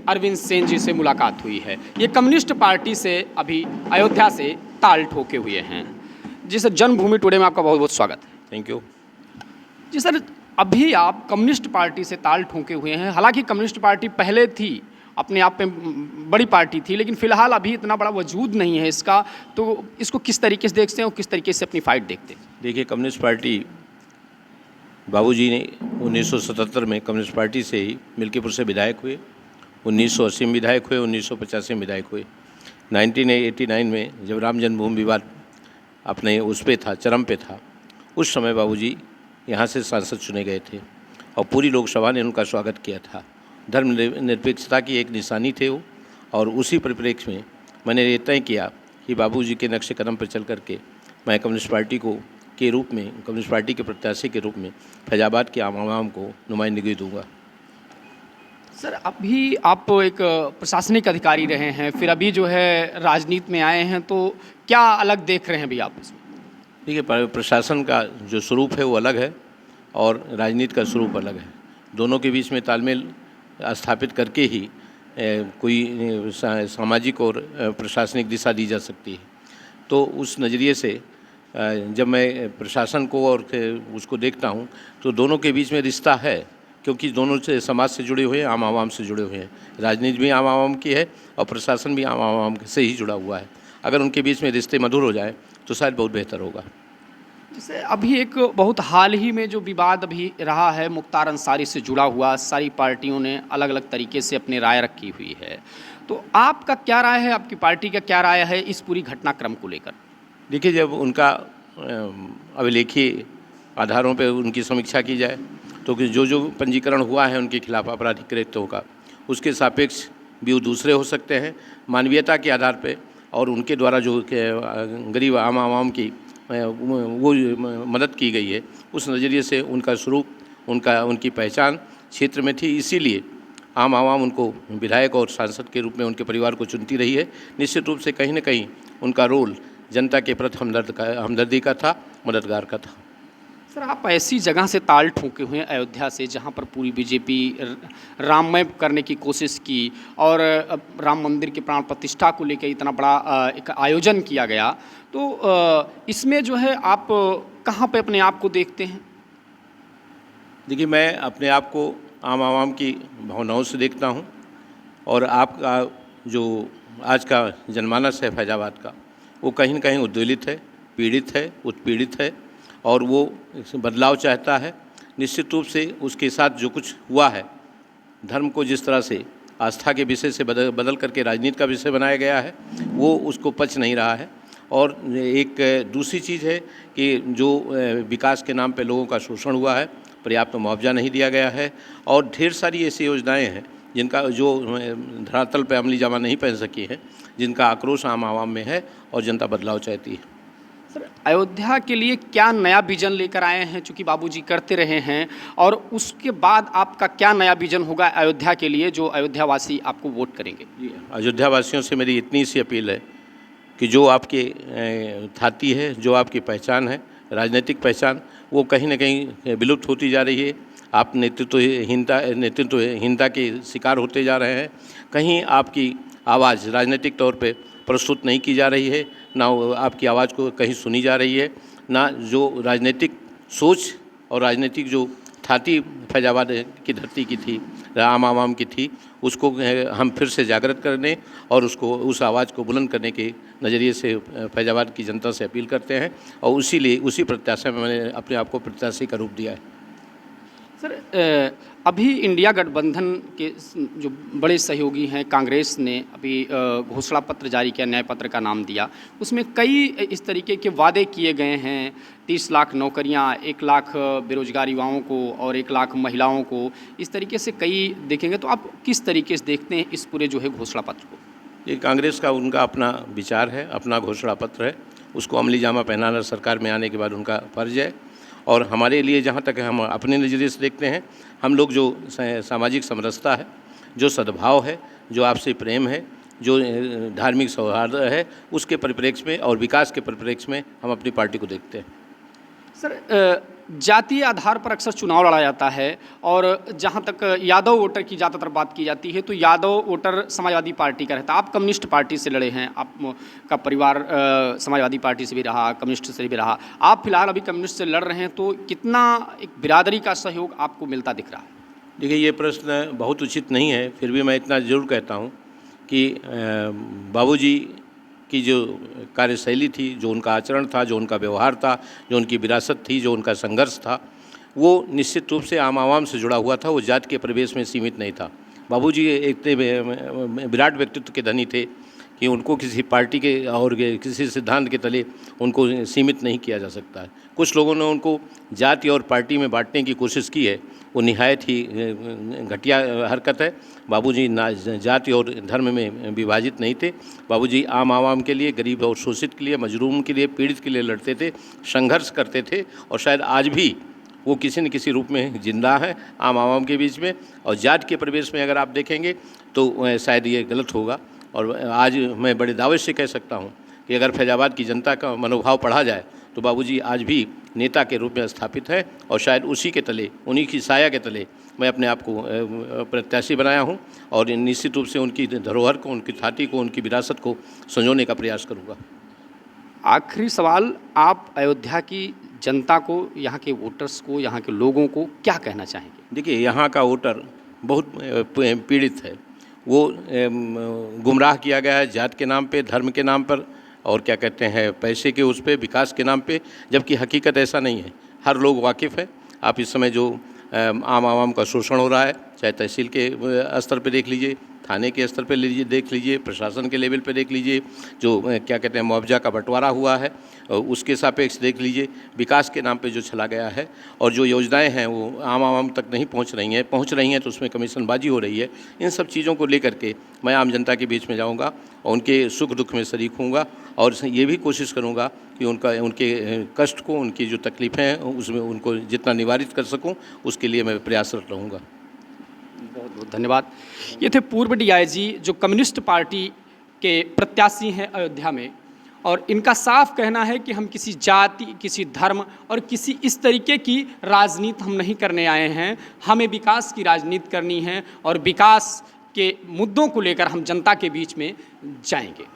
अरविंद सेन जी से मुलाकात हुई है। ये कम्युनिस्ट पार्टी से अभी अयोध्या से ताल ठोके हुए हैं। जी सर, जन्मभूमि टुडे में आपका बहुत बहुत स्वागत है। Thank you. जी सर, अभी आप कम्युनिस्ट पार्टी से ताल ठोके हुए हैं। हालांकि कम्युनिस्ट पार्टी पहले थी, अपने आप में बड़ी पार्टी थी, लेकिन फिलहाल अभी इतना बड़ा वजूद नहीं है इसका। तो इसको किस तरीके से देखते हैं और किस तरीके से अपनी फाइट देखते हैं? देखिए, कम्युनिस्ट पार्टी बाबूजी ने 1977 में कम्युनिस्ट पार्टी से ही मिल्कीपुर से विधायक हुए, 1980 में विधायक हुए, 1985 में विधायक हुए। 1989 में जब राम जन्मभूमि विवाद अपने उस पे था, चरम पे था, उस समय बाबूजी यहाँ से सांसद चुने गए थे और पूरी लोकसभा ने उनका स्वागत किया था। धर्मनिरपेक्षता की एक निशानी थे वो, और उसी परिप्रेक्ष्य में मैंने ये तय किया कि बाबूजी के नक्शे कदम पर चल करके मैं कम्युनिस्ट पार्टी के रूप में, कम्युनिस्ट पार्टी के प्रत्याशी के रूप में फैजाबाद के आवाम को नुमाइंदगी दूंगा। सर, अभी आप एक प्रशासनिक अधिकारी रहे हैं, फिर अभी जो है राजनीति में आए हैं, तो क्या अलग देख रहे हैं अभी आप इसमें? देखिए, प्रशासन का जो स्वरूप है वो अलग है और राजनीति का स्वरूप अलग है। दोनों के बीच में तालमेल स्थापित करके ही कोई सामाजिक और प्रशासनिक दिशा दी जा सकती है। तो उस नज़रिए से जब मैं प्रशासन को और उसको देखता हूँ तो दोनों के बीच में रिश्ता है, क्योंकि दोनों से समाज से जुड़े हुए हैं, आम आवाम से जुड़े हुए हैं। राजनीति भी आम आवाम की है और प्रशासन भी आम आवाम से ही जुड़ा हुआ है। अगर उनके बीच में रिश्ते मधुर हो जाए तो शायद बहुत बेहतर होगा। जैसे अभी एक बहुत हाल ही में जो विवाद अभी रहा है मुख्तार अंसारी से जुड़ा हुआ, सारी पार्टियों ने अलग अलग तरीके से अपनी राय रखी हुई है, तो आपका क्या राय है, आपकी पार्टी का क्या राय है इस पूरी घटनाक्रम को लेकर? देखिए, जब उनका अभिलेखीय आधारों पर उनकी समीक्षा की जाए तो कि जो पंजीकरण हुआ है उनके खिलाफ आपराधिक कृत्यों का, उसके सापेक्ष भी वो दूसरे हो सकते हैं मानवीयता के आधार पे, और उनके द्वारा जो गरीब आम आवाम की वो मदद की गई है, उस नज़रिए से उनका स्वरूप, उनकी पहचान क्षेत्र में थी, इसीलिए आम आवाम उनको विधायक और सांसद के रूप में उनके परिवार को चुनती रही है। निश्चित रूप से कहीं न कहीं उनका रोल जनता के प्रति हमदर्दी का था, मददगार का था। सर, आप ऐसी जगह से ताल ठोके हुए हैं अयोध्या से जहां पर पूरी बीजेपी राममय करने की कोशिश की और राम मंदिर के प्राण प्रतिष्ठा को लेकर इतना बड़ा एक आयोजन किया गया, तो इसमें जो है आप कहां पे अपने आप को देखते हैं? देखिए, मैं अपने आप को आम आवाम की भावनाओं से देखता हूं, और आपका जो आज का जनमानस है फैजाबाद का, वो कहीं न कहीं उद्वेलित है, पीड़ित है, उत्पीड़ित है, और वो बदलाव चाहता है। निश्चित रूप से उसके साथ जो कुछ हुआ है, धर्म को जिस तरह से आस्था के विषय से बदल करके राजनीति का विषय बनाया गया है, वो उसको पच नहीं रहा है। और एक दूसरी चीज़ है कि जो विकास के नाम पे लोगों का शोषण हुआ है, पर्याप्त मुआवजा नहीं दिया गया है, और ढेर सारी ऐसी योजनाएं हैं जिनका जो धरातल पे अमली जामा नहीं पहन सकी है, जिनका आक्रोश आम आवाम में है और जनता बदलाव चाहती है। सर, अयोध्या के लिए क्या नया विजन लेकर आए हैं, चूँकि बाबूजी करते रहे हैं, और उसके बाद आपका क्या नया विजन होगा अयोध्या के लिए जो अयोध्यावासी आपको वोट करेंगे? अयोध्या वासियों से मेरी इतनी सी अपील है कि जो आपकी थाती है, जो आपकी पहचान है, राजनीतिक पहचान, वो कहीं न कहीं विलुप्त होती जा रही है। आप नेतृत्वहीनता के शिकार होते जा रहे हैं। कहीं आपकी आवाज़ राजनीतिक तौर पे प्रस्तुत नहीं की जा रही है, ना आपकी आवाज़ को कहीं सुनी जा रही है, ना जो राजनीतिक सोच और राजनीतिक जो थाती फैजाबाद की धरती की थी, आम आवाम की थी, उसको हम फिर से जागृत करने और उसको उस आवाज़ को बुलंद करने के नज़रिए से फैजाबाद की जनता से अपील करते हैं, और उसी प्रत्याशा में मैंने अपने आप को प्रत्याशी का रूप दिया है। सर, अभी इंडिया गठबंधन के जो बड़े सहयोगी हैं कांग्रेस ने अभी घोषणा पत्र जारी किया, न्याय पत्र का नाम दिया। उसमें कई इस तरीके के वादे किए गए हैं, 30 लाख नौकरियां, 1 लाख बेरोजगार युवाओं को और 1 लाख महिलाओं को, इस तरीके से कई देखेंगे। तो आप किस तरीके से देखते हैं इस पूरे जो है घोषणा पत्र को? ये कांग्रेस का उनका अपना विचार है, अपना घोषणा पत्र है, उसको अमली जामा पहनाना सरकार में आने के बाद उनका फर्ज है। और हमारे लिए जहाँ तक हम अपने नज़रिए से देखते हैं, हम लोग जो सामाजिक समरसता है, जो सद्भाव है, जो आपसी प्रेम है, जो धार्मिक सौहार्द है, उसके परिप्रेक्ष्य में और विकास के परिप्रेक्ष्य में हम अपनी पार्टी को देखते हैं। सर, जातीय आधार पर अक्सर चुनाव लड़ा जाता है और जहाँ तक यादव वोटर की ज़्यादातर बात की जाती है तो यादव वोटर समाजवादी पार्टी का रहता है। आप कम्युनिस्ट पार्टी से लड़े हैं, आपका परिवार समाजवादी पार्टी से भी रहा, कम्युनिस्ट से भी रहा। आप फिलहाल अभी कम्युनिस्ट से लड़ रहे हैं, तो कितना एक बिरादरी का सहयोग आपको मिलता दिख रहा है? देखिए, ये प्रश्न बहुत उचित नहीं है, फिर भी मैं इतना ज़रूर कहता हूँ कि बाबूजी की जो कार्यशैली थी, जो उनका आचरण था, जो उनका व्यवहार था, जो उनकी विरासत थी, जो उनका संघर्ष था, वो निश्चित रूप से आम आवाम से जुड़ा हुआ था। वो जात के प्रवेश में सीमित नहीं था। बाबूजी एक विराट व्यक्तित्व के धनी थे कि उनको किसी पार्टी के और किसी सिद्धांत के तले उनको सीमित नहीं किया जा सकता है। कुछ लोगों ने उनको जाति और पार्टी में बांटने की कोशिश की है, वो निहायत ही घटिया हरकत है। बाबूजी ना जाति और धर्म में विभाजित नहीं थे। बाबूजी आम आवाम के लिए, गरीब और शोषित के लिए, मजलूम के लिए, पीड़ित के लिए लड़ते थे, संघर्ष करते थे और शायद आज भी वो किसी न किसी रूप में जिंदा है आम आवाम के बीच में। और जात के प्रवेश में अगर आप देखेंगे तो शायद ये गलत होगा। और आज मैं बड़े दावे से कह सकता हूँ कि अगर फैजाबाद की जनता का मनोभाव पढ़ा जाए तो बाबूजी आज भी नेता के रूप में स्थापित है और शायद उसी के तले, उन्हीं की साया के तले मैं अपने आप को प्रत्याशी बनाया हूँ और निश्चित रूप से उनकी धरोहर को, उनकी छाती को, उनकी विरासत को संजोने का प्रयास करूँगा। आखिरी सवाल, आप अयोध्या की जनता को, यहाँ के वोटर्स को, यहाँ के लोगों को क्या कहना चाहेंगे? देखिए, यहाँ का वोटर बहुत पीड़ित है। वो गुमराह किया गया है जात के नाम पे, धर्म के नाम पर और क्या कहते हैं पैसे के उस पे, विकास के नाम पे, जबकि हकीकत ऐसा नहीं है। हर लोग वाकिफ़ है। आप इस समय जो आम आवाम का शोषण हो रहा है, चाहे तहसील के स्तर पे देख लीजिए, थाने के स्तर पे देख लीजिए, प्रशासन के लेवल पे देख लीजिए, जो क्या कहते हैं मुआवजा का बंटवारा हुआ है उसके सापेक्ष देख लीजिए, विकास के नाम पे जो चला गया है और जो योजनाएं हैं वो आम आवाम तक नहीं पहुंच रही हैं तो उसमें कमीशनबाजी हो रही है। इन सब चीज़ों को लेकर के मैं आम जनता के बीच में जाऊँगा और उनके सुख दुख में शरीक होऊंगा और ये भी कोशिश करूँगा कि उनके कष्ट को, उनकी जो तकलीफ़ें हैं उसमें उनको जितना निवारित कर सकूँ उसके लिए मैं प्रयासरत रहूँगा। बहुत बहुत धन्यवाद। ये थे पूर्व डीआईजी जो कम्युनिस्ट पार्टी के प्रत्याशी हैं अयोध्या में, और इनका साफ कहना है कि हम किसी जाति, किसी धर्म और किसी इस तरीके की राजनीति हम नहीं करने आए हैं। हमें विकास की राजनीति करनी है और विकास के मुद्दों को लेकर हम जनता के बीच में जाएंगे।